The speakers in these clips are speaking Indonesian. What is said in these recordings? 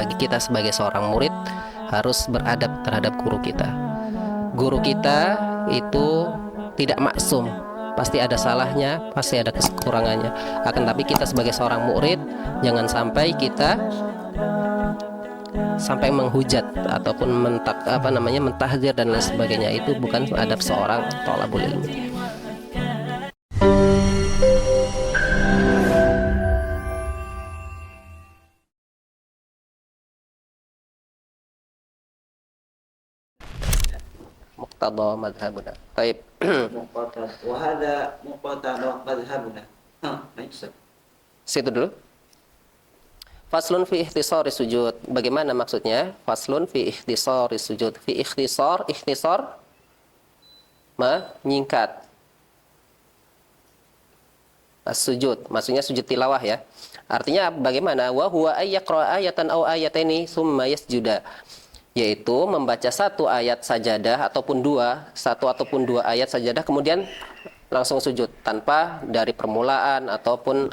bagi kita sebagai seorang murid harus beradab terhadap guru kita. Guru kita itu tidak maksum, pasti ada salahnya, pasti ada kekurangannya. Akan tapi kita sebagai seorang murid jangan sampai kita sampai menghujat ataupun mentahdir dan lain sebagainya. Itu bukan adab seorang thalabul ilmi. Muqtada madhabuna. Baik. Wahada muqtada madhabuna. Situ dulu. Faslun fi ikhtisari sujud. Bagaimana maksudnya? Faslun fi ikhtisari sujud. Fi ikhtisar menyingkat. Sujud, maksudnya sujud tilawah ya. Artinya bagaimana? Wa huwa ayyaqra ayatan aw ayataini tsumma yasjuda. Yaitu membaca satu ayat sajadah ataupun dua ayat sajadah kemudian langsung sujud tanpa dari permulaan ataupun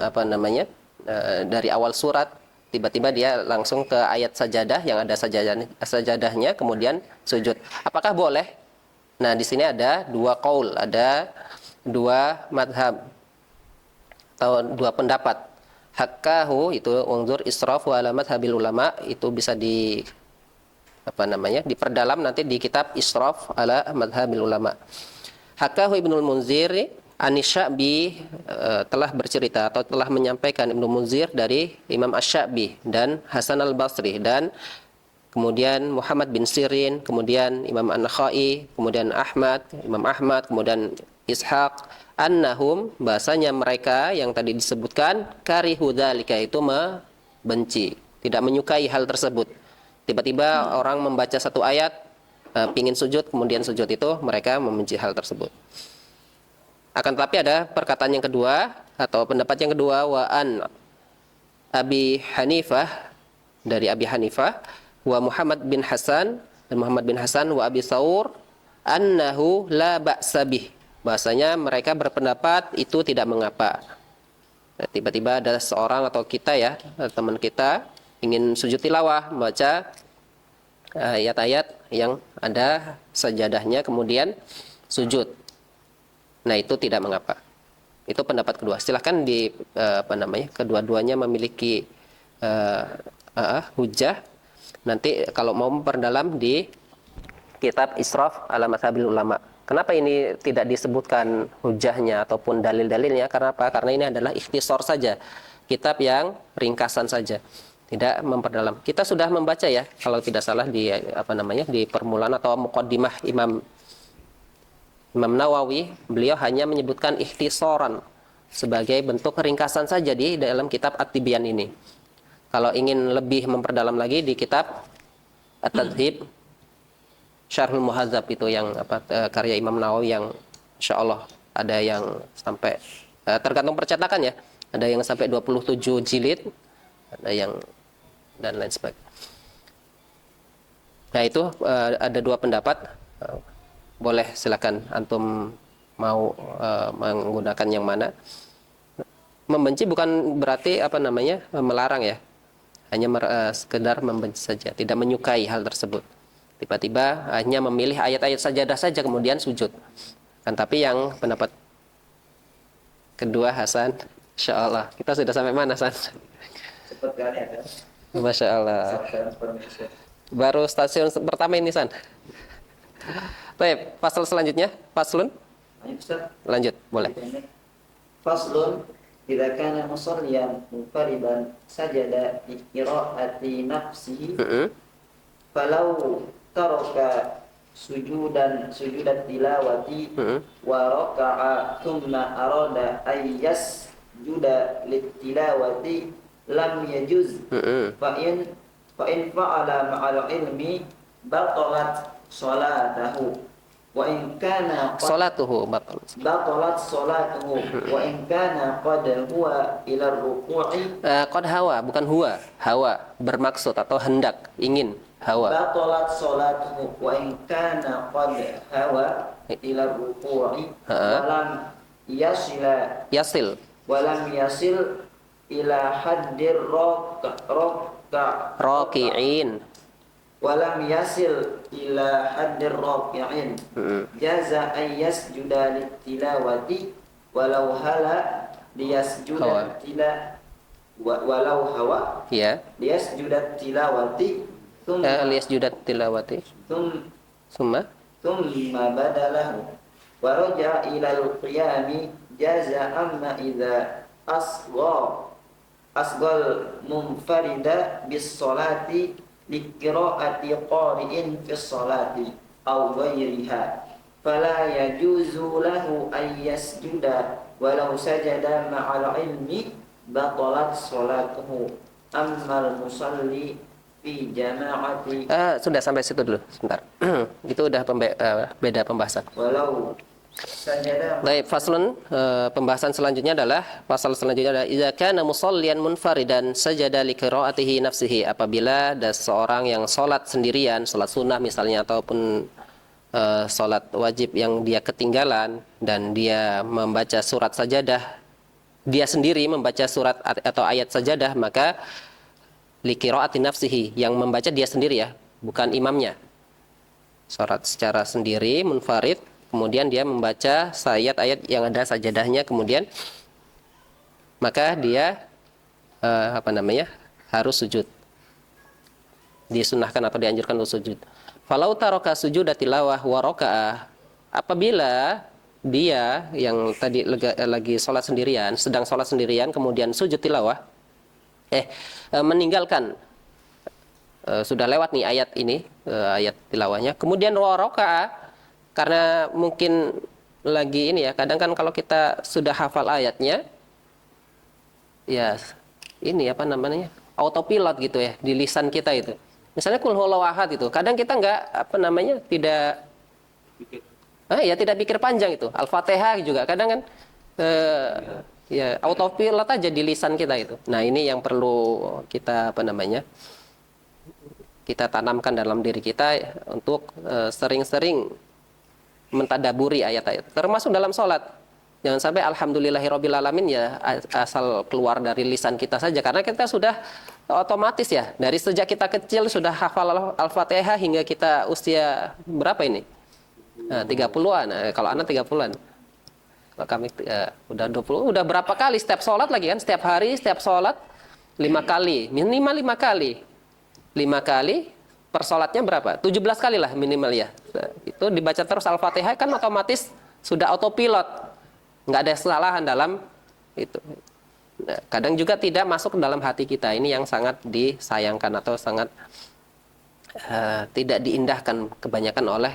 dari awal surat tiba-tiba dia langsung ke ayat sajadah yang ada sajadahnya kemudian sujud. Apakah boleh? Nah, di sini ada dua qaul, ada dua madhab atau dua pendapat. Hakkahu itu unzur israf wa alamat habil ulama, itu bisa diperdalam nanti di kitab Israf ala madhabil ulama. Hakkahu Ibnul Munzir Anisyabi telah bercerita atau telah menyampaikan Ibnu Munzir dari Imam Asy-Sya'bi dan Hasan al-Basri dan kemudian Muhammad bin Sirin, kemudian Imam An-Nakhai, kemudian Imam Ahmad, kemudian Ishaq, annahum bahasanya mereka yang tadi disebutkan karihu dzalika itu membenci, tidak menyukai hal tersebut. Tiba-tiba orang membaca satu ayat pingin sujud kemudian sujud, itu mereka membenci hal tersebut. Akan tetapi ada perkataan yang kedua atau pendapat yang kedua, wa an Abi Hanifah, dari Abi Hanifah, wa Muhammad bin Hasan, dan Muhammad bin Hasan, wa Abi Thawr, annahu la ba'sa bih, bahasanya mereka berpendapat itu tidak mengapa. Nah, tiba-tiba ada seorang atau kita ya, teman kita ingin sujud tilawah, membaca ayat-ayat yang ada sajadahnya kemudian sujud. Nah, itu tidak mengapa. Itu pendapat kedua. Silahkan kedua-duanya memiliki hujah. Nanti kalau mau memperdalam di kitab Israf ala madhabil ulama. Kenapa ini tidak disebutkan hujahnya ataupun dalil-dalilnya? Karena apa? Karena ini adalah ikhtisar saja. Kitab yang ringkasan saja. Tidak memperdalam. Kita sudah membaca ya, kalau tidak salah di di permulaan atau muqaddimah Imam Nawawi, beliau hanya menyebutkan ikhtisaran sebagai bentuk ringkasan saja di dalam kitab At-Tibyan ini. Kalau ingin lebih memperdalam lagi di kitab At-Tadhib Syarhul Muhadzab, itu yang karya Imam Nawawi yang insyaallah ada yang sampai tergantung percetakan ya. Ada yang sampai 27 jilid, ada yang dan lain sebagainya. Nah, itu ada dua pendapat. Boleh silakan antum mau menggunakan yang mana. Membenci bukan berarti melarang ya. Hanya sekedar membenci saja, tidak menyukai hal tersebut. Tiba-tiba hanya memilih ayat-ayat sajadah saja kemudian sujud. Kan tapi yang pendapat kedua Hasan, insyaallah. Kita sudah sampai mana, San? Cepat kali ada. Masya Allah. Baru stasiun pertama ini, San. Baik, pasal selanjutnya, faslun. Lanjut, boleh. Faslun, idza kana musalliyan munfaridan sajada bi qiraati nafsihi falau taraka sujudan tilawati wa raka'a thumma arada ay yasjuda litilawati lam yajuz fa in fa'ala ma'al ilmi batalat salatuhu wa in kana batalat salatuhu wa in kana qad huwa ila ruku'i qad hawa, bukan hawa bermaksud atau hendak, ingin, hawa. Batalat salatuhu wa in kana qad hawa ila ruku'i walam yasil ila haddir raki'in. Walam yasil ila haddir raki'in jaza an yasjuda litilawati walau hala liyasjuda walau hawa Ya. liyasjuda tilawati Liyasjuda tilawati. Summa badalahu wa raja ila al-qiyami jaza amma idza asgal munfarida bis salati liqira'ati qari'in fi salati aw ghairiha fala yajuzu lahu an yasjuda walau sajada ma'al ilmi batalat salatuhu ammal musalli fi jama'ati. Sudah sampai situ dulu sebentar. Itu udah beda pembahasan. Walau sajada. Baik, faslun, pembahasan selanjutnya adalah idza kana musalliyan munfaridan sajada li qiraatihi nafsihi, apabila ada seorang yang salat sendirian, salat sunnah misalnya ataupun salat wajib yang dia ketinggalan dan dia membaca surat sajadah, dia sendiri membaca surat atau ayat sajadah, maka li qiraati nafsihi, yang membaca dia sendiri ya, bukan imamnya. Salat secara sendiri munfarid, kemudian dia membaca ayat-ayat yang ada sajadahnya, kemudian maka dia harus sujud. Disunahkan atau dianjurkan untuk sujud. Falau taraka sujuda tilawah wa raka'a, apabila dia yang tadi lagi sholat sendirian, sedang sholat sendirian, kemudian sujud tilawah, meninggalkan, sudah lewat nih ayat ini, ayat tilawahnya, kemudian wa raka'a, karena mungkin lagi ini ya, kadang kan kalau kita sudah hafal ayatnya, ya ini autopilot gitu ya di lisan kita itu. Misalnya qul huwallahu ahad itu, kadang kita tidak pikir panjang itu. Al-Fatihah juga kadang kan ya autopilot aja di lisan kita itu. Nah, ini yang perlu kita kita tanamkan dalam diri kita untuk sering-sering mentadaburi ayat-ayat, termasuk dalam sholat. Jangan sampai alhamdulillahirabbil alamin ya asal keluar dari lisan kita saja, karena kita sudah otomatis ya dari sejak kita kecil sudah hafal Al-Fatihah hingga kita usia berapa ini? 30-an. Kalau anak 30-an. Kalau kami udah 20, udah berapa kali setiap sholat lagi kan? Setiap hari, setiap sholat 5 kali, minimal 5 kali. 5 kali per sholatnya berapa? 17 kali lah minimal ya. Itu dibaca terus Al-Fatihah kan otomatis sudah autopilot. Nggak ada kesalahan dalam itu. Nah, kadang juga tidak masuk ke dalam hati kita. Ini yang sangat disayangkan atau sangat tidak diindahkan kebanyakan oleh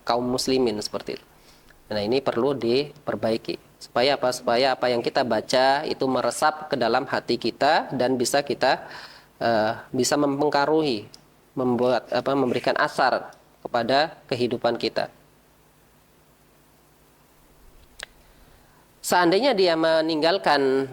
kaum muslimin seperti itu. Nah, ini perlu diperbaiki. Supaya apa? Supaya apa yang kita baca itu meresap ke dalam hati kita dan bisa kita bisa mempengaruhi, memberikan asar kepada kehidupan kita. Seandainya dia meninggalkan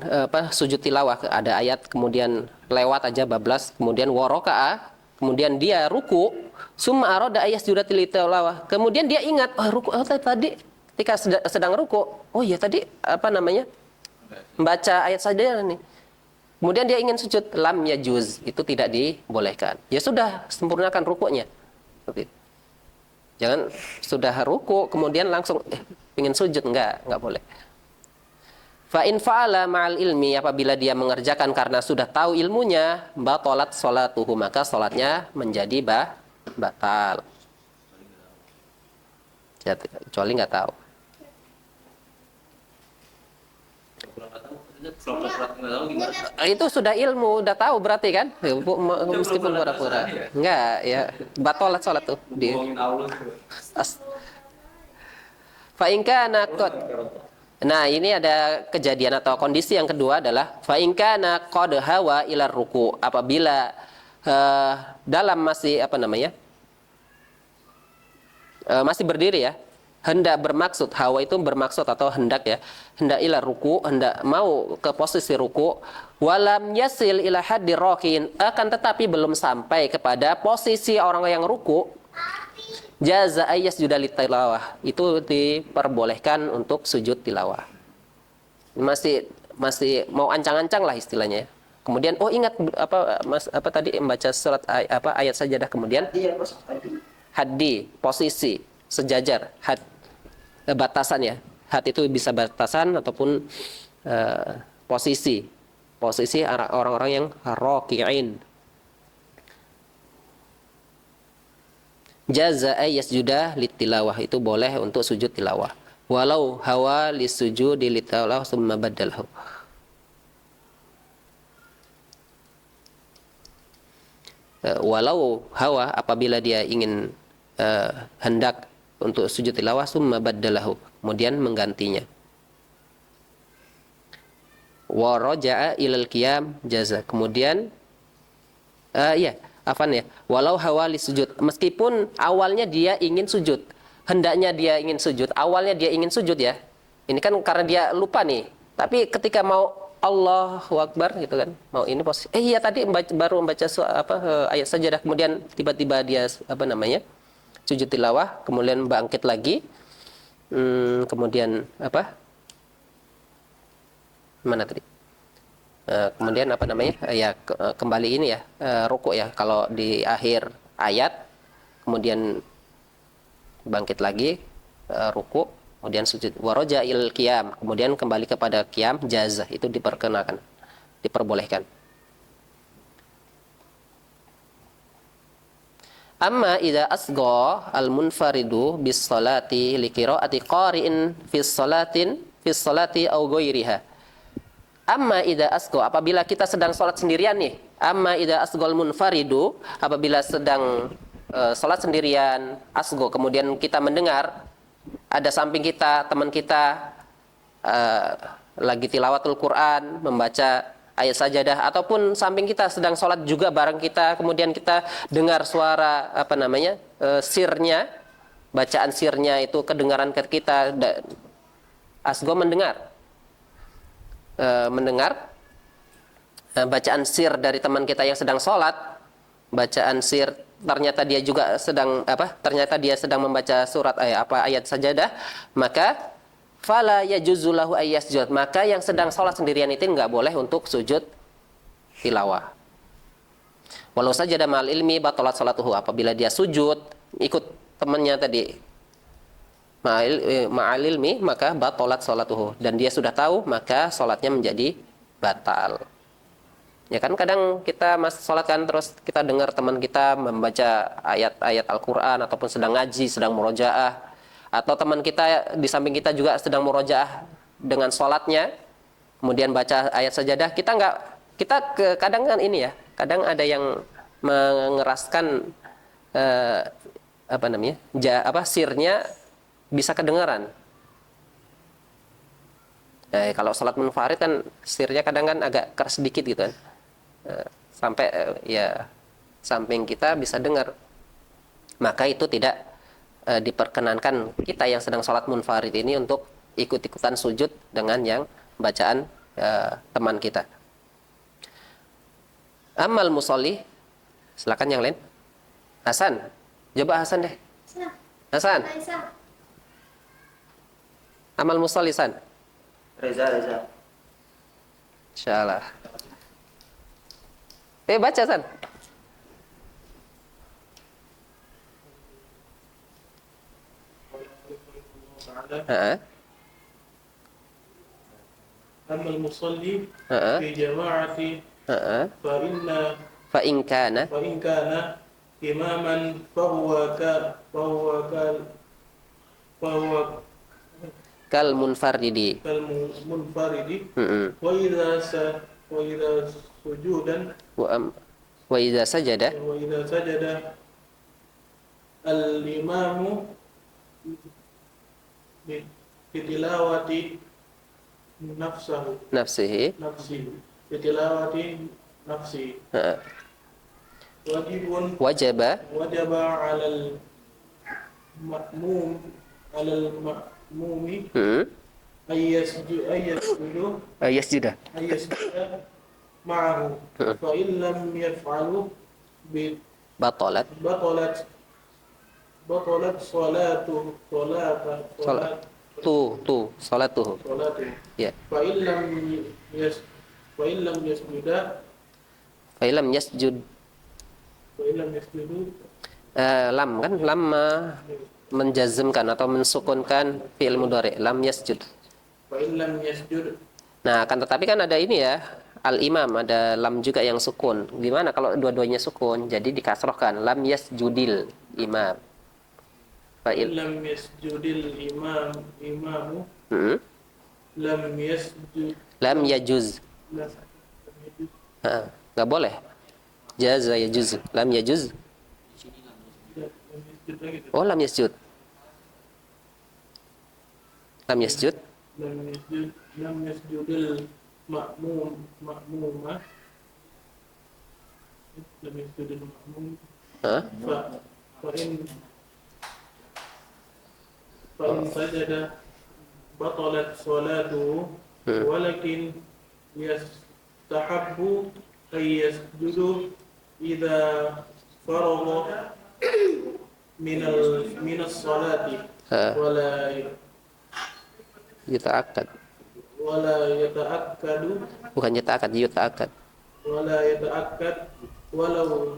sujud tilawah, ada ayat kemudian lewat aja bablas, kemudian waraka'a, kemudian dia ruku, summa arada ayasjuda tilawah, kemudian dia ingat, ruku tadi ketika sedang ruku, oh iya tadi membaca ayat saja nih. Kemudian dia ingin sujud, lam yajuz, itu tidak dibolehkan. Ya sudah, sempurnakan rukunya. Jangan sudah ruku kemudian langsung ingin sujud, enggak boleh. Fa in fa'ala ma'al ilmi, apabila dia mengerjakan karena sudah tahu ilmunya, batalat sholatuhu, maka salatnya menjadi batal. Ya, kecuali nggak tahu. Itu sudah ilmu, udah tahu berarti kan? Meskipun pura-pura. Enggak, ya batalat salat tuh. Fa in kana qad. Nah, ini ada kejadian atau kondisi yang kedua adalah fa in kana qad hawa ila ruku, apabila dalam masih masih berdiri ya, hendak bermaksud, hawa itu bermaksud atau hendak ya, hendak ila ruku, hendak mau ke posisi ruku, walam yasil ila haddi rakin, akan tetapi belum sampai kepada posisi orang yang ruku, jaza ayyasjuda litilawah, itu diperbolehkan untuk sujud tilawah. Masih mau ancang-ancang lah istilahnya. Kemudian ingat apa tadi membaca surat ayat sajadah, kemudian Dia apa tadi? haddi, posisi, sejajar, batasan ya. Had itu bisa batasan ataupun posisi. Posisi orang-orang yang raki'in. Jaza'a yasjuda litilawah, itu boleh untuk sujud tilawah. Walau hawa lisujudi litilawah summa baddalahu. Walau hawa, apabila dia ingin hendak untuk sujud tilawah, summa baddalahu, kemudian menggantinya. Wa raja'a ilal qiyam jaza, kemudian walau hawa li sujud, meskipun awalnya dia ingin sujud, hendaknya dia ingin sujud, awalnya dia ingin sujud ya. Ini kan karena dia lupa nih. Tapi ketika mau Allahu Akbar gitu kan, mau ini posisi. Tadi baru membaca ayat sajadah, kemudian tiba-tiba dia sujud tilawah, kemudian bangkit lagi. Kemudian mana tadi? Kemudian kembali ini ya, ruku ya, kalau di akhir ayat, kemudian bangkit lagi, ruku, kemudian sujud. Waraja il qiyam, kemudian kembali kepada qiyam, jazah, itu diperkenakan, diperbolehkan. Amma idza asgha al munfaridu bis salati li qiraati qari'in fi salati aw ghairiha. Amma idza asgha, apabila kita sedang salat sendirian nih. Amma idza asghal munfaridu, apabila sedang salat sendirian, asgha, kemudian kita mendengar ada samping kita teman kita lagi tilawatul Quran, membaca ayat sajadah, ataupun samping kita sedang sholat juga bareng kita, kemudian kita dengar suara sirnya, bacaan sirnya itu kedengaran ke kita, asgo mendengar bacaan sir dari teman kita yang sedang sholat, bacaan sir, ternyata dia juga sedang membaca surat ayat sajadah, maka fala yajuzu lahu ayyasjud, maka yang sedang sholat sendirian itu enggak boleh untuk sujud tilawah. Walau sajada ma'al ilmi batalat salatuhu, apabila dia sujud ikut temannya tadi ma'al ilmi, maka batalat salatuhu, dan dia sudah tahu, maka sholatnya menjadi batal. Ya kan, kadang kita sholat kan, terus kita dengar teman kita membaca ayat-ayat Al-Quran, ataupun sedang ngaji, sedang murojaah, atau teman kita di samping kita juga sedang murojaah dengan sholatnya, kemudian baca ayat sajadah, kadang kan ini ya, kadang ada yang mengeraskan sirnya bisa kedengaran. Kalau sholat munfarid kan sirnya kadang kan agak keras sedikit gitu kan, sampai samping kita bisa dengar, maka itu tidak diperkenankan kita yang sedang sholat munfarid ini untuk ikut-ikutan sujud dengan yang bacaan teman kita. Amal musolli, silakan yang lain. Hasan, coba Hasan deh. Hasan. Amal musolli, Hasan. Reza. Insyaallah. Baca, Hasan. Amal musalli fi jama'ati fa in kana imaman fahuwa kal munfaridi wa idza sujudan wa idza sajada al-imamu bitilawati nafsihi bitilawati nafsi wajaba 'alal ma'mumi yasjuda ma'ahu fa in lam yaf'alu batalat salatuhu. Ya. Fa in lam yasjuda Fa illam yasjud. wa illam yasjudu Lam kan lam menjazmkan atau mensukunkan fi'il mudhari, lam yasjud. wa illam yasjud Nah, akan tetapi kan ada ini ya, al-imam, ada lam juga yang sukun. Gimana kalau dua-duanya sukun? Jadi dikasrohkan, lam yasjudil imam. wa Fa'il. illam yasjudil imamu Hmm? lam yasjud Lam yajuz. lam yasjud Nggak boleh. Jaza yajuz. Lam yajuz. lagi tuh. Oh, lam yasjud. Lam yasjud. lam yasjudil ma'mumah lam yasjudil ma'mum Hah? fa in sajada batalat salatuhu walakin yastahabbu ay yasjudu idza faragha minas salati Ha. Yuta'akkad. wala yata'akkadu Bukan yuta'akkad, yuta'akkad. wala yata'akkad walau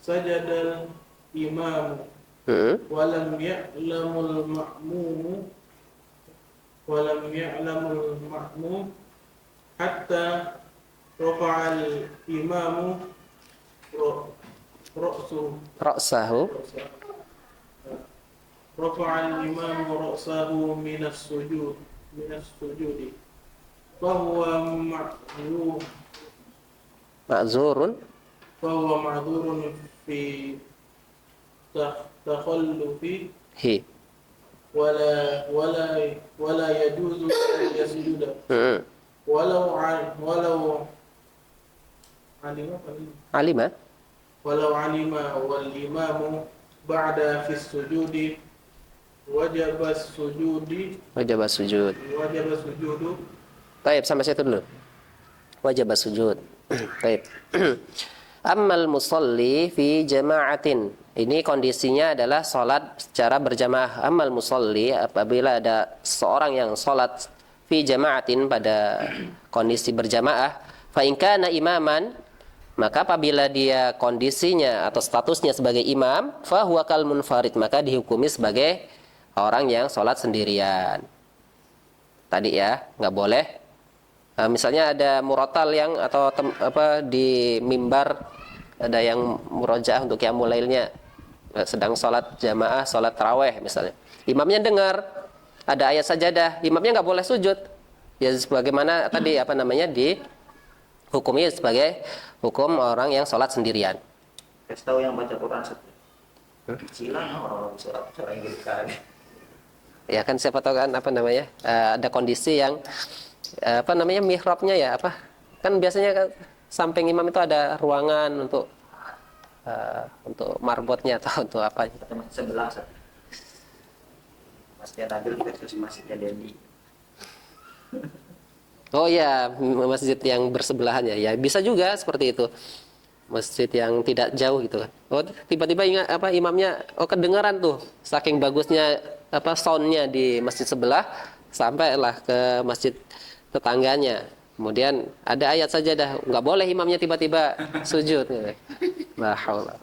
sajadal imamu Hmm? walam ya'lamul ma'mumu walam ya'lamul ma'mum hatta rafa'al imamu ra'su Ra'sahu. rafa'al imamu ra'sahu minas sujudi fahuwa Ma'zurun. ma'dzurun fi takhallufi Hi. ولا يجوز أن يسجد Hmm. ولو Alima. علم والإمام بعد في السجود وجب السجود Wajib sujud. وجب السجود Baik, sampai situ dulu. Wajib sujud. Baik. Ammal musalli fi jama'atin. Ini kondisinya adalah salat secara berjamaah. Ammal musalli, apabila ada seorang yang salat fi jama'atin pada kondisi berjamaah, fa in kana imaman, maka apabila dia kondisinya atau statusnya sebagai imam, fa huwa kal munfarid, maka dihukumi sebagai orang yang salat sendirian. Tadi ya, nggak boleh. Misalnya ada murotal yang atau di mimbar ada yang murojaah untuk qiyamul lailnya, sedang sholat jamaah, sholat taraweh misalnya. Imamnya dengar ada ayat sajadah, imamnya nggak boleh sujud. Ya sebagaimana tadi dihukumi sebagai hukum orang yang sholat sendirian. Kasih tahu yang baca Quran silang orang suara Inggris kan. Ya kan siapa tahu kan ada kondisi yang mihrabnya ya kan biasanya kan samping imam itu ada ruangan untuk marbotnya atau untuk apa. Atau masjid sebelah Masjid Nabil versus Masjidnya Dendi. Oh ya, masjid yang bersebelahan ya bisa juga seperti itu, masjid yang tidak jauh gitu kan. Oh tiba-tiba ingat imamnya kedengaran tuh saking bagusnya soundnya di masjid sebelah, sampailah ke masjid tetangganya. Kemudian ada ayat sajadah, nggak boleh imamnya tiba-tiba sujud. La haula.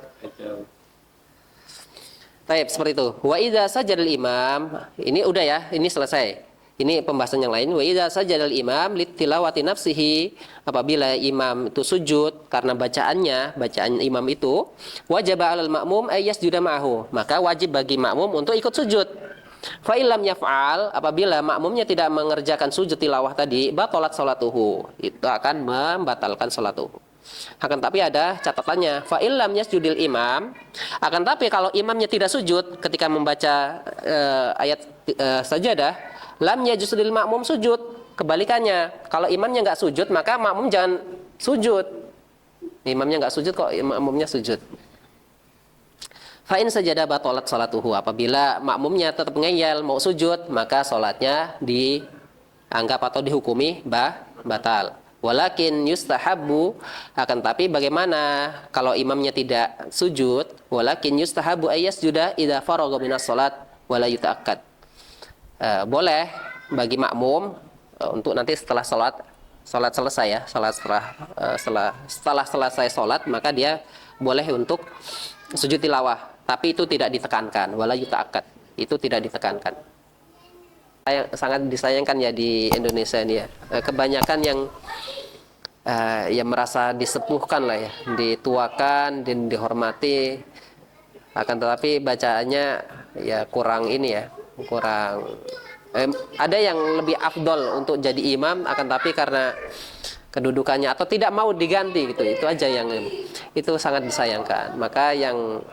Taib seperti itu. Wa idza sajadal imam, ini udah ya, ini selesai. Ini pembahasan yang lain. Wa idza sajadal imam litilawati nafsihi, apabila imam itu sujud karena bacaan imam itu, wajib 'alal ma'mum ay yasjuda ma'ahu, maka wajib bagi makmum untuk ikut sujud. Fa illam yaf'al, apabila makmumnya tidak mengerjakan sujud tilawah tadi, batalat salatuhu, itu akan membatalkan salatuhu. Akan tapi ada catatannya, fa illam yasjudil imam, akan tapi kalau imamnya tidak sujud ketika membaca ayat sajadah, lam yajudil makmum sujud. Kebalikannya, kalau imamnya nggak sujud, maka makmum jangan sujud. Imamnya nggak sujud kok makmumnya sujud. Fa in sajadah batalat salatuhu, apabila makmumnya tetap ngeyel mau sujud, maka salatnya dianggap atau dihukumi batal. Walakin yustahabbu, akan tapi bagaimana kalau imamnya tidak sujud? Walakin yustahabbu ayyasjuda idza faragha minas salat wala yuta'akkad. Boleh bagi makmum untuk nanti setelah salat sholat selesai ya, sholat setelah selesai sholat, maka dia boleh untuk sujud tilawah. Tapi itu tidak ditekankan, wala yuta'akkad. Itu tidak ditekankan. Sangat disayangkan ya di Indonesia ini ya. Kebanyakan yang ya merasa disepuhkan lah ya, dituakan dan dihormati. Akan tetapi bacaannya ya kurang ini ya, kurang ada yang lebih afdol untuk jadi imam, akan tapi karena kedudukannya atau tidak mau diganti gitu, itu aja yang itu sangat disayangkan. Maka yang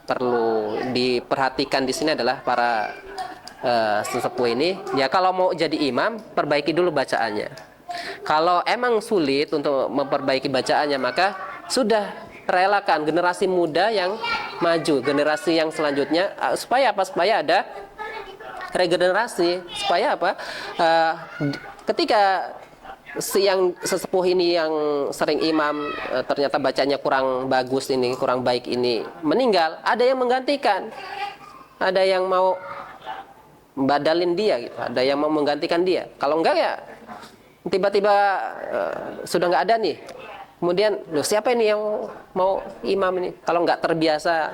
perlu diperhatikan di sini adalah para sesepuh ini, ya kalau mau jadi imam perbaiki dulu bacaannya. Kalau emang sulit untuk memperbaiki bacaannya, maka sudah relakan generasi muda yang maju, generasi yang selanjutnya, supaya apa? Supaya ada regenerasi, supaya apa? Ketika yang sesepuh ini yang sering imam ternyata bacanya kurang bagus ini, kurang baik ini, meninggal, ada yang menggantikan, ada yang mau badalin dia gitu, ada yang mau menggantikan dia. Kalau enggak ya tiba-tiba sudah nggak ada nih, kemudian loh siapa ini yang mau imam ini, kalau nggak terbiasa.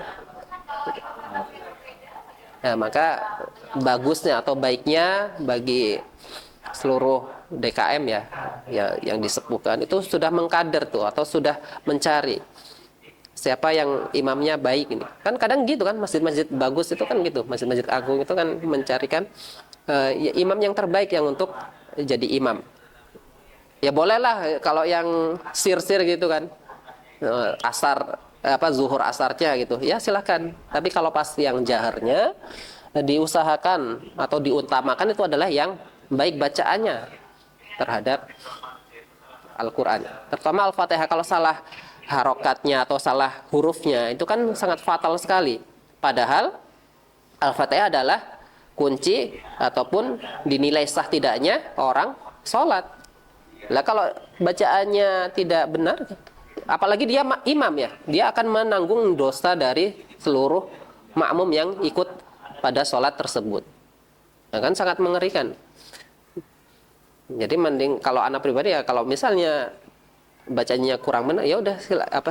Nah, maka bagusnya atau baiknya bagi seluruh DKM ya yang disepuhkan itu sudah mengkader tuh, atau sudah mencari siapa yang imamnya baik ini. Kan kadang gitu kan, masjid-masjid bagus itu kan gitu, masjid-masjid agung itu kan mencarikan ya, imam yang terbaik yang untuk jadi imam. Ya bolehlah kalau yang sir-sir gitu kan, asar zuhur asarnya gitu, ya silakan. Tapi kalau pas yang jaharnya diusahakan atau diutamakan itu adalah yang baik bacaannya terhadap Al-Quran, terutama Al-Fatihah. Kalau salah harokatnya atau salah hurufnya itu kan sangat fatal sekali. Padahal Al-Fatihah adalah kunci ataupun dinilai sah tidaknya orang sholat. Lah kalau bacaannya tidak benar, apalagi dia imam ya, dia akan menanggung dosa dari seluruh makmum yang ikut pada sholat tersebut. Nah, kan sangat mengerikan. Jadi mending kalau anak pribadi ya, kalau misalnya bacanya kurang benar, ya udah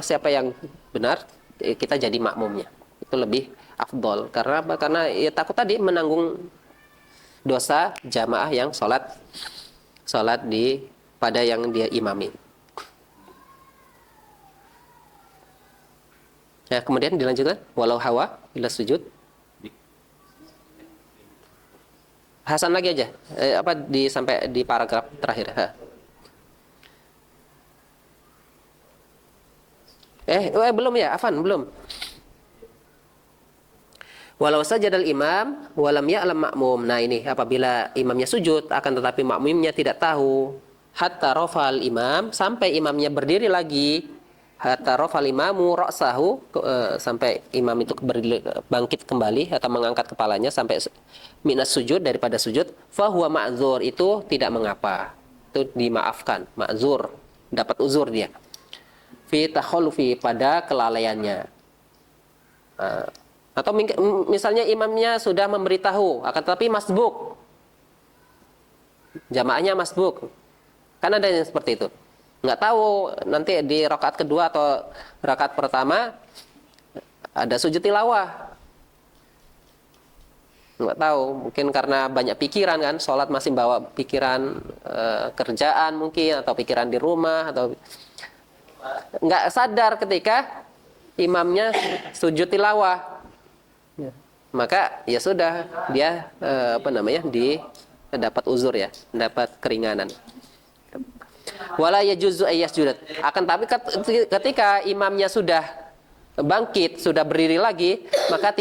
siapa yang benar kita jadi makmumnya, itu lebih afdol. Karena apa? Karena ya takut tadi menanggung dosa jamaah yang sholat pada yang dia imami. Ya, kemudian dilanjutkan walau hawa ila sujud. Hasan lagi aja. Sampai di paragraf terakhir. Belum ya, Afan, belum. Walau sajadal imam walam ya'lam makmum. Nah, ini apabila imamnya sujud akan tetapi makmumnya tidak tahu. Hatta rafal imam, sampai imamnya berdiri lagi. Hatta rafal imamu ra'sahu, sampai imam itu bangkit kembali atau mengangkat kepalanya sampai minas sujud, daripada sujud, fahuwa ma'zur, itu tidak mengapa, itu dimaafkan, ma'zur, dapat uzur dia. Fi takhalufi, pada kelalaiannya. Atau misalnya imamnya sudah memberitahu akan tetapi masbuk, jamaahnya masbuk, kan ada yang seperti itu, nggak tahu nanti di rakaat kedua atau rakaat pertama ada sujud tilawah, nggak tahu, mungkin karena banyak pikiran kan, sholat masih bawa pikiran kerjaan mungkin, atau pikiran di rumah, atau nggak sadar ketika imamnya sujud tilawah. Maka ya sudah, dia dapat uzur ya, dapat keringanan. Wala yajuzu ayyasjudat. Akan tapi ketika imamnya sudah bangkit, sudah berdiri lagi, maka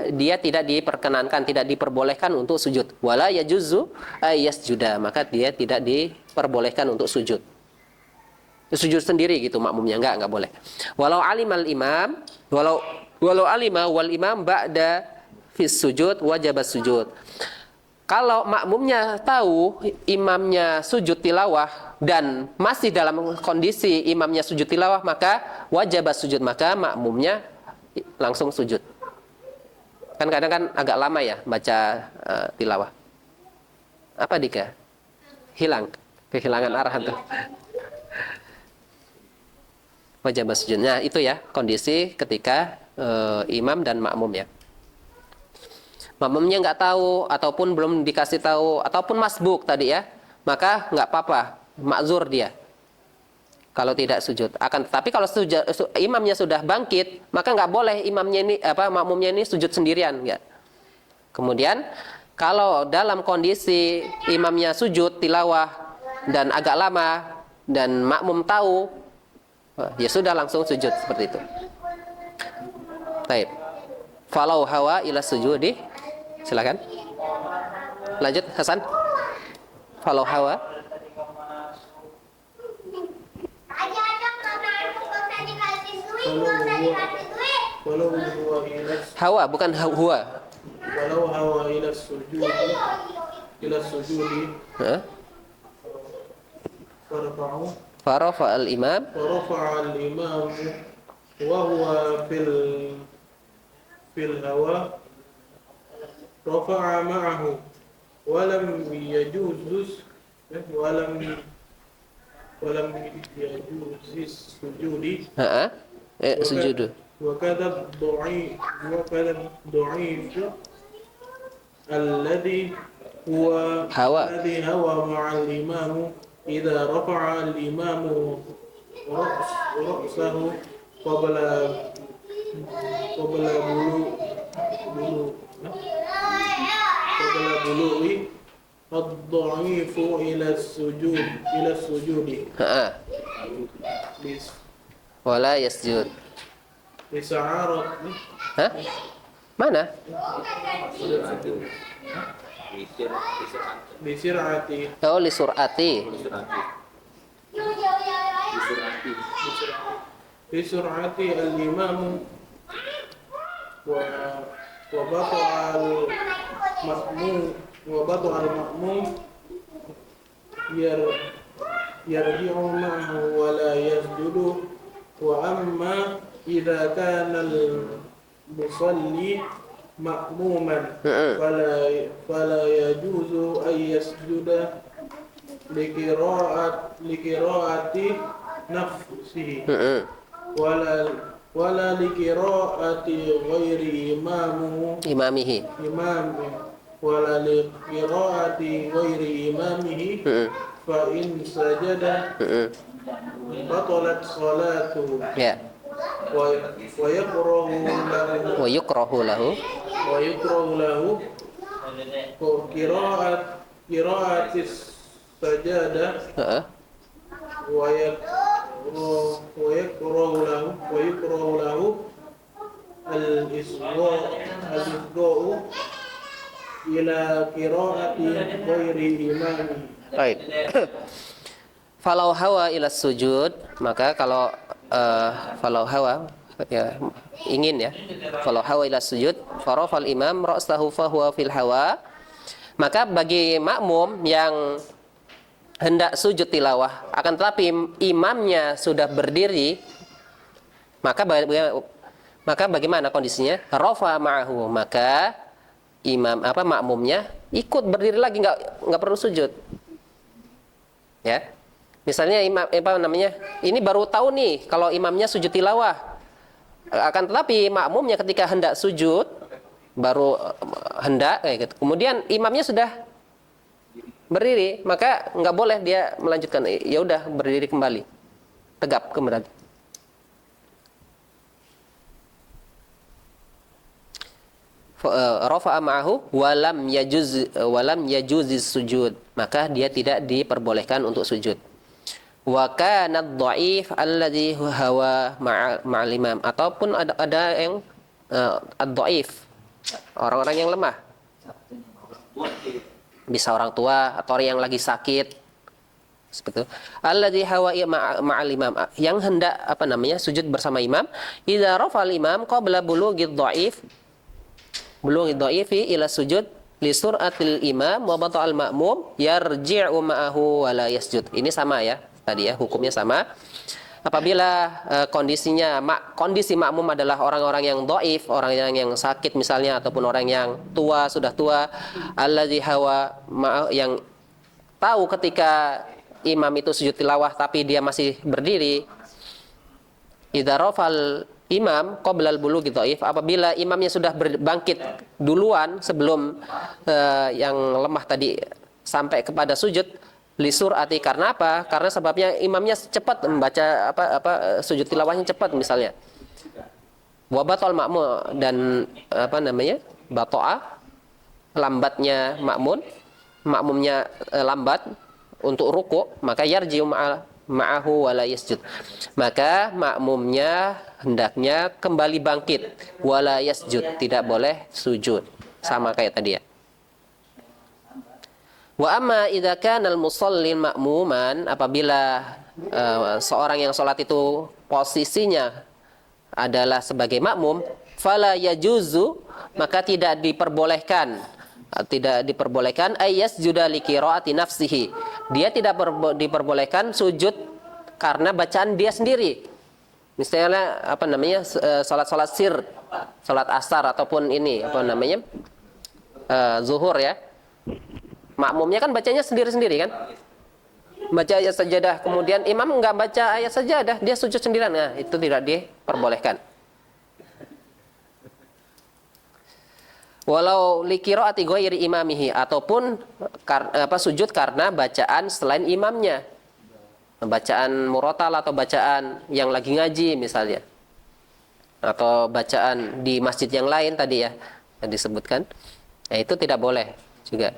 dia tidak diperkenankan, tidak diperbolehkan untuk sujud. Wala yajuzu ayyasjuda, maka dia tidak diperbolehkan untuk sujud. Sujud sendiri gitu makmumnya, enggak boleh. Walau alimal imam, walau alima wal imam ba'da fis sujud wajib sujud. Kalau makmumnya tahu imamnya sujud tilawah dan masih dalam kondisi imamnya sujud tilawah, maka wajib sujud, maka makmumnya langsung sujud. Kan kadang kan agak lama ya baca tilawah. Apa Dika? Kehilangan arah tuh. wajib sujud. Nah, itu ya kondisi ketika imam dan makmum ya. Makmumnya nggak tahu ataupun belum dikasih tahu ataupun masbuk tadi ya, maka nggak apa-apa, makzur dia kalau tidak sujud. Akan tetapi kalau imamnya sudah bangkit, maka nggak boleh imamnya ini makmumnya ini sujud sendirian, nggak. Kemudian kalau dalam kondisi imamnya sujud tilawah dan agak lama dan makmum tahu, ya sudah langsung sujud seperti itu. Baik. Falau hawa ila sujudi. Silakan. Lanjut Hasan. Falau hawa. Walau huwa ila Hawa bukan huwa. walau hawa ila sujudi Hah? farfa'u Farafa al-imam. ورفع الإمام وهو في الهواء رفع معه ولم يجوز السجود Heeh. Sujudu. وكذا الضعيف الذي هوى. هوى مع الإمام إذا رفع الإمام رأسه قبل بلوغ الضعيف إلى السجود Heeh. Wala yasjud. لسعارة Hah? Mana? بسرعة Oh, li sur'ati. بسرعة الإمام وبطأ المأموم يرجع معه ولا يسجد. وأما إذا كان المصلي مأموما فلا يجوز أن يسجد لقراءة نفسه ولا لقراءة غير Imamihi. إمامه ولا لقراءة غير إمامه فإن سجد بطلت صلاته Ya. ويكره Wa yukrahu lahu. له قراءة السجادة Heeh. ويكره له الإصغاء إلى قراءة غير إمامه. Baik. Falau hawa ila sujud, maka kalau falau hawa ya ingin ya. Falau hawa ila sujud, farafal imam ra'sahu fa huwa fil hawa. Maka bagi makmum yang hendak sujud tilawah akan tetapi imamnya sudah berdiri, maka bagaimana kondisinya? Rafa ma'ahu, maka makmumnya ikut berdiri lagi, nggak perlu sujud. Ya. Misalnya ini baru tahu nih kalau imamnya sujud tilawah. Akan tetapi makmumnya ketika hendak sujud baru hendak kayak gitu. Kemudian imamnya sudah berdiri, maka nggak boleh dia melanjutkan. Ya udah berdiri kembali, tegap kembali. Rafa'a ma'ahu walam yajuzis sujud, maka dia tidak diperbolehkan untuk sujud. Wa kana ad-dha'if alladhi hawa ma'al imam, ataupun ada yang ad-dha'if, orang-orang yang lemah. Bisa orang tua atau orang yang lagi sakit. Seperti itu. Alladhi hawa ma'al imam, yang hendak sujud bersama imam. Idza rafa'al imam qabla bulughid dha'if ila sujud li sur'atil imam wa bata'al ma'mum yarji'u ma'ahu wa la yasjud. Ini sama ya. Tadi ya hukumnya sama. Apabila kondisi makmum adalah orang-orang yang dhaif, orang yang sakit misalnya, ataupun orang yang sudah tua, alladzi hawa yang tahu ketika imam itu sujud tilawah tapi dia masih berdiri, idza rafal imam qabla al-bulughi dhaif, apabila imamnya sudah bangkit duluan sebelum yang lemah tadi sampai kepada sujud, li sur'ati, karena apa? Karena sebabnya imamnya cepat membaca sujud tilawahnya cepat misalnya. Wa batal ma'mum, dan batoa, lambatnya makmumnya lambat untuk ruku, maka yarji'u ma'ahu wala yasjud, maka makmumnya hendaknya kembali bangkit, wala yasjud, tidak boleh sujud, sama kayak tadi ya. Wa amma idza kana al-musalli ma'muman, apabila seorang yang sholat itu posisinya adalah sebagai makmum, fala yajuzu, maka tidak diperbolehkan ayas juda li qiraati nafsihi, dia tidak diperbolehkan sujud karena bacaan dia sendiri. Misalnya salat sir, salat asar ataupun ini zuhur ya. Makmumnya kan bacanya sendiri-sendiri kan? Baca ayat sajadah, kemudian imam enggak baca ayat sajadah, dia sujud sendirian. Nah, itu tidak diperbolehkan. Walau liqiraati ghairi imamihi, ataupun sujud karena bacaan selain imamnya. Bacaan murotal atau bacaan yang lagi ngaji misalnya. Atau bacaan di masjid yang lain tadi ya, yang disebutkan. Nah, itu tidak boleh juga.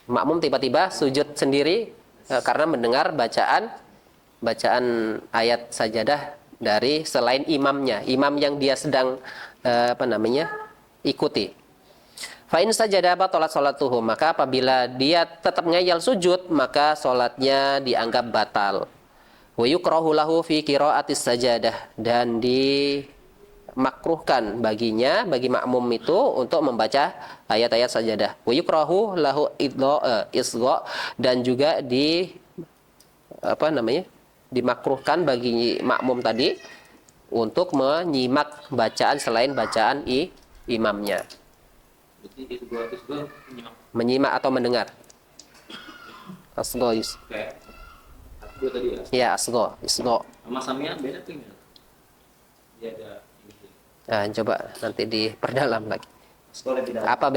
Makmum tiba-tiba sujud sendiri karena mendengar bacaan ayat sajadah dari selain imamnya, imam yang dia sedang ikuti. Fa in sajada batalat salatuhu, maka apabila dia tetap ngayal sujud, maka salatnya dianggap batal. Wa yukrahu lahu fi qiraatis sajadah, dan dimakruhkan bagi makmum itu untuk membaca ayat-ayat sajadah. Wa yukrahu lahu isgha, dan juga dimakruhkan bagi makmum tadi untuk menyimak bacaan selain bacaan imamnya. Menyimak atau mendengar. Asgo tadi ya. Ya, asgo. Sama samia beda tuh ya. Dia ada Nah, coba nanti diperdalam lagi. Apa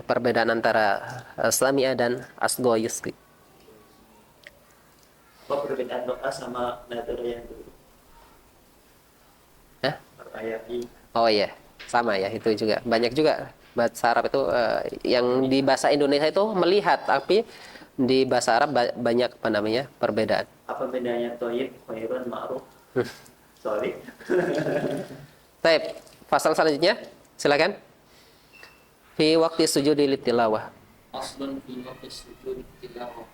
perbedaan antara samia dan asgo yusgi? Apa perbedaan doa sama nadzar yang dulu? Oh iya, sama ya, itu juga. Banyak juga bahasa Arab itu yang di bahasa Indonesia itu melihat, tapi di bahasa Arab banyak perbedaan. Apa bedanya thayyib, khairun, ma'ruf? Sorry. Baik, pasal selanjutnya, silakan. Fi waqti sujudi litilawah. Aslun fi waqti sujudi litilawah.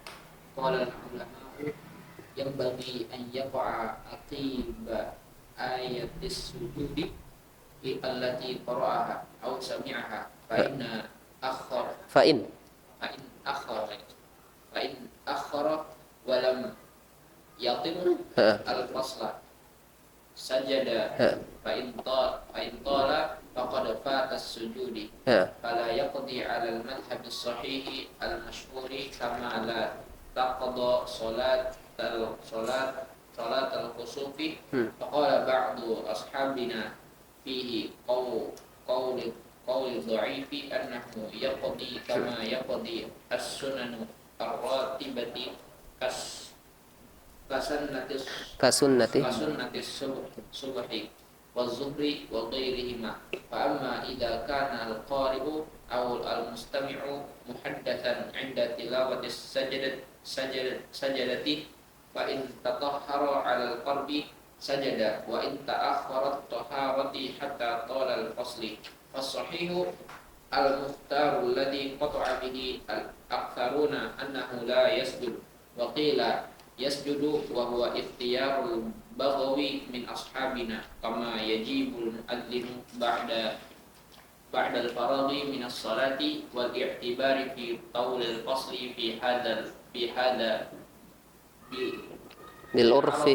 Qala al-ulama yang bagi an yaqa aqiba ayatis sujudi allati qara'aha aw sami'aha fa in akhara wa lam yatim al-fasla sajada fa in tala faqad fata as-sujudi fala yaqdi 'ala al-madhhab as-sahih al-mashhuri kama la taqda salat al-kusufi. Faqala ba'du ashabina fihi qawl dha'ifi annahu yaqdi kama yaqdi as-sunan ar-ratibati kasunnati subhi wa zuhri wa ghairihima. Fa amma idza kana al-qari'u aw al-mustami'u muhaddathan 'inda tilawati sajadati fa in tatahhara 'ala al-qalbi sajada wa in ta'akhkharat taharati hatta tala al-fasli. As-sahihu al-mukhtaru alladhi qata'a bihi al-aktharuna annahu la yasjud wa qila yasjudu wa huwa ikhtiyarul baghawi min ashabina kama yajibul mu'adzinu ba'da al-faraghi min as-salati wal i'tibari fi tawl al-fasli fi hadha bil urfi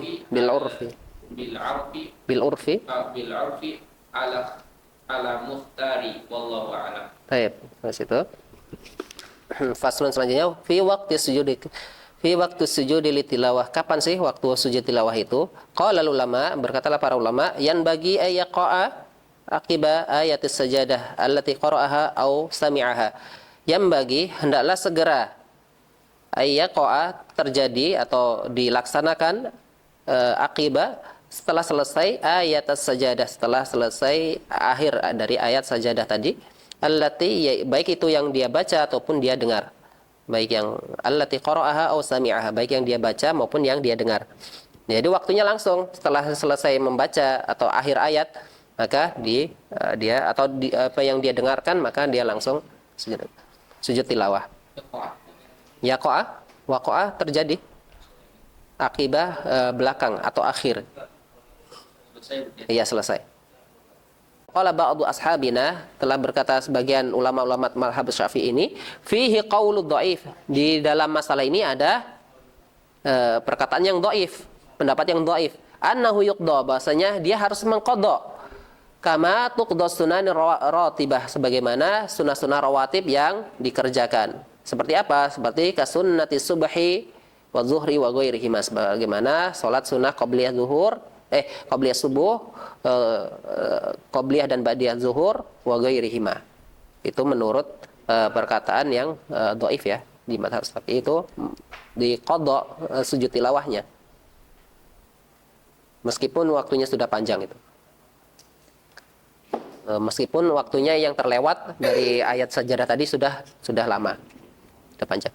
ala muhtari wallahu a'lam. Baik, di situ. Faslun selanjutnya fi waqti sujudi Fi waktu sujud li tilawah. Kapan sih waktu sujud tilawah itu? Qala ulama, berkatalah para ulama, yan bagi ayaqa'a akiba ayatis sajadah allati qara'aha au sami'aha. Yang bagi hendaklah segera ayaqa'a terjadi atau dilaksanakan akiba setelah selesai ayatis sajadah, setelah selesai akhir dari ayat sajadah tadi, allati baik itu yang dia baca ataupun dia dengar. Baik yang allati qara'aha aw sami'aha, baik yang dia baca maupun yang dia dengar. Jadi waktunya langsung setelah selesai membaca atau akhir ayat, maka apa yang dia dengarkan maka dia langsung sujud tilawah. Yaqa'a, waqa'a terjadi akibah belakang atau akhir. Iya, selesai. Qala ba'du ashabina, telah berkata sebagian ulama-ulama mazhab Syafi'i ini, fihi qaulu dhaif, di dalam masalah ini ada perkataan yang dhaif, pendapat yang dhaif, annahu yuqda, bahasanya dia harus mengqadha, kama tuqda sunan rawatibah, sebagaimana sunah-sunah rawatib yang dikerjakan. Seperti apa? Seperti kasunnati subhi wa zuhri wa ghairihima, sebagaimana salat sunnah qabliyah zuhur, qabliyah subuh, qabliyah dan ba'diyah zuhur wa ghairihima. Itu menurut perkataan yang dhaif ya di mazhab Syafi'i, itu di qadha sujud tilawahnya. Meskipun waktunya sudah panjang itu. Meskipun waktunya yang terlewat dari ayat sajadah tadi sudah lama. Sudah panjang.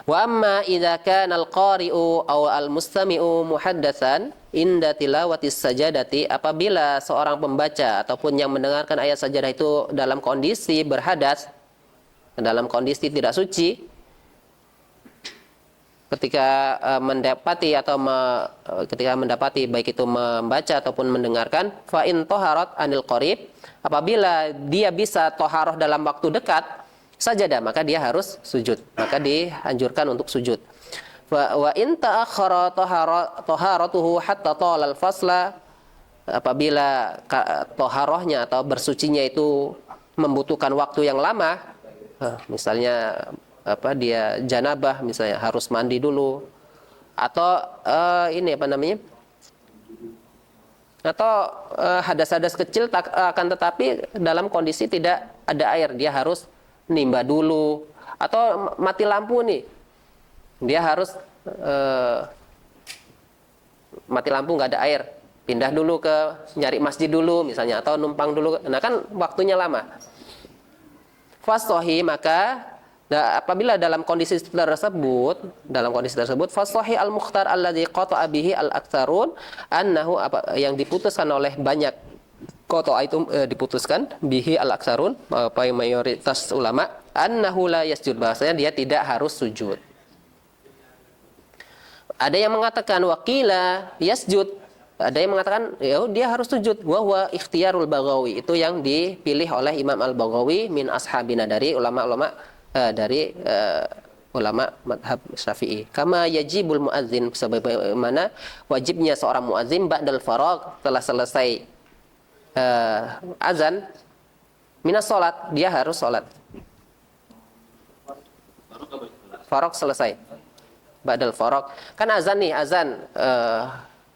Wa amma idza kana al-qari'u aw al-mustami'u muhaddatsan inda tilawatis sajadati, apabila seorang pembaca ataupun yang mendengarkan ayat sajadah itu dalam kondisi berhadas, dalam kondisi tidak suci, ketika mendapati baik itu membaca ataupun mendengarkan, fa in taharat anil qarib, apabila dia bisa toharoh dalam waktu dekat, sajadah, maka dia harus sujud, maka dianjurkan untuk sujud. Wa in ta'akhkhara taharatuhu hatta talal fasla, apabila toharohnya atau bersucinya itu membutuhkan waktu yang lama, misalnya dia janabah, misalnya harus mandi dulu, atau atau hadas-hadas kecil, akan tetapi dalam kondisi tidak ada air, dia harus nimba dulu, atau mati lampu nih, dia harus mati lampu nggak ada air, pindah dulu ke nyari masjid dulu misalnya, atau numpang dulu, nah kan waktunya lama. Fasohi, maka apabila dalam kondisi tersebut fasohi al-mukhtar alladzi qata'a bihi al-aktsarun annahu, yang diputuskan oleh banyak, qata'a itu diputuskan bihi al-aktsarun, mayoritas ulama, annahu la yasjud, bahasanya dia tidak harus sujud. Ada yang mengatakan waqila yasjud, ada yang mengatakan ya dia harus sujud. Wa huwa ikhtiyarul Baghawi, itu yang dipilih oleh Imam Al-Baghawi min ashabina, dari ulama-ulama ulama madhab Syafi'i. Kama yajibul muadzin, sebagaimana wajibnya seorang muadzin ba'dal faragh, telah selesai azan minas salat, dia harus salat. Faragh selesai. Ba'dal faragh, kan azan nih, azan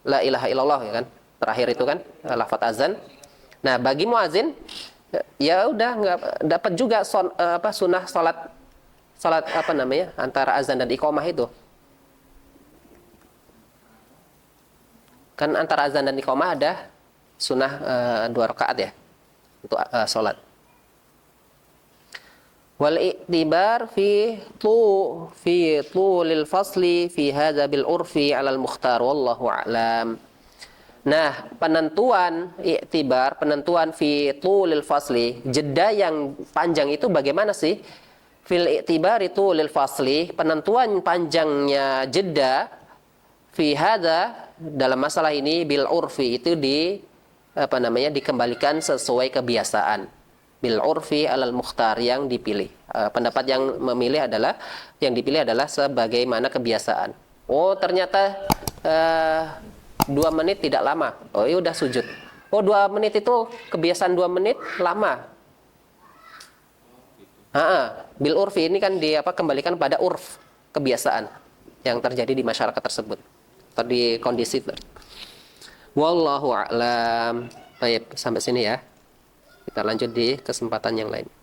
la ilaha illallah ya kan, terakhir itu kan lafaz azan. Nah, bagi muazin ya udah nggak dapat juga sunnah salat antara azan dan iqamah itu. Kan antara azan dan iqamah ada sunnah 2 rakaat ya untuk salat. Wal i'tibar fi tulil fasli fi hadza bil urfi 'ala al mukhtar wallahu a'lam. Nah, penentuan i'tibar, penentuan fi tulil fasli, jeda yang panjang itu bagaimana sih? Fil i'tibar itu lil fasli, penentuan panjangnya jeda fi hadza, dalam masalah ini, bil urfi, itu dikembalikan sesuai kebiasaan. Bil urfi alal mukhtar, yang dipilih. Pendapat yang dipilih adalah sebagaimana kebiasaan. Oh, ternyata 2 menit tidak lama. Oh, ya udah sujud. Oh, 2 menit itu kebiasaan 2 menit lama. Bil urfi ini kan kembalikan pada urf, kebiasaan. yang terjadi di masyarakat tersebut atau di kondisi wallahu a'lam. Baik, sampai sini ya. Kita lanjut di kesempatan yang lain.